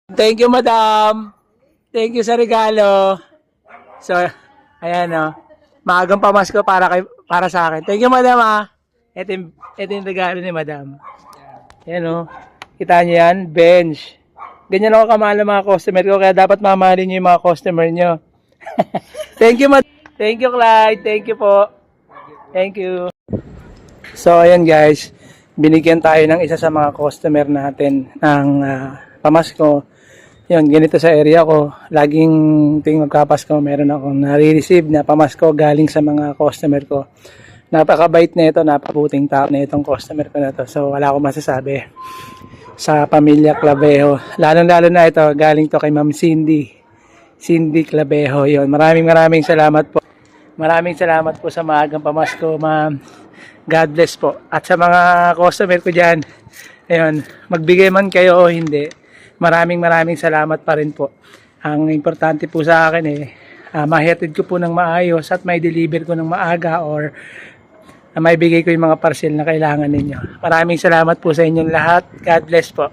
Thank you, madam. Thank you sa regalo. So, ayan o. Maagang pamasko para sa akin. Thank you, madam ah. Ito yung regalo ni madam. Ayan o. Kita niyo yan? Bench. Ganyan ako kamahal ng mga customer ko. Kaya dapat mamahalin niyo yung mga customer niyo. Thank you, madam. Thank you, Clyde. Thank you po. Thank you. So, ayan guys. Binigyan tayo ng isa sa mga customer natin ng pamasko. Yun, ganito sa area ko. Laging tuwing magkapasko, meron akong nare-receive na pamasko galing sa mga customer ko. Napakabait na ito, napabuting tao na itong customer ko na ito. So, wala akong masasabi sa pamilya Clavejo. Lalo na ito, galing to kay Ma'am Cindy. Cindy Clavejo. Yun, maraming salamat po. Maraming salamat po sa maagang pamasko, ma'am. God bless po. At sa mga customer ko dyan, ayun, magbigay man kayo o hindi, maraming salamat pa rin po. Ang importante po sa akin mahihatid ko po ng maayos at may deliver ko ng maaga or may bigay ko yung mga parcel na kailangan ninyo. Maraming salamat po sa inyong lahat. God bless po.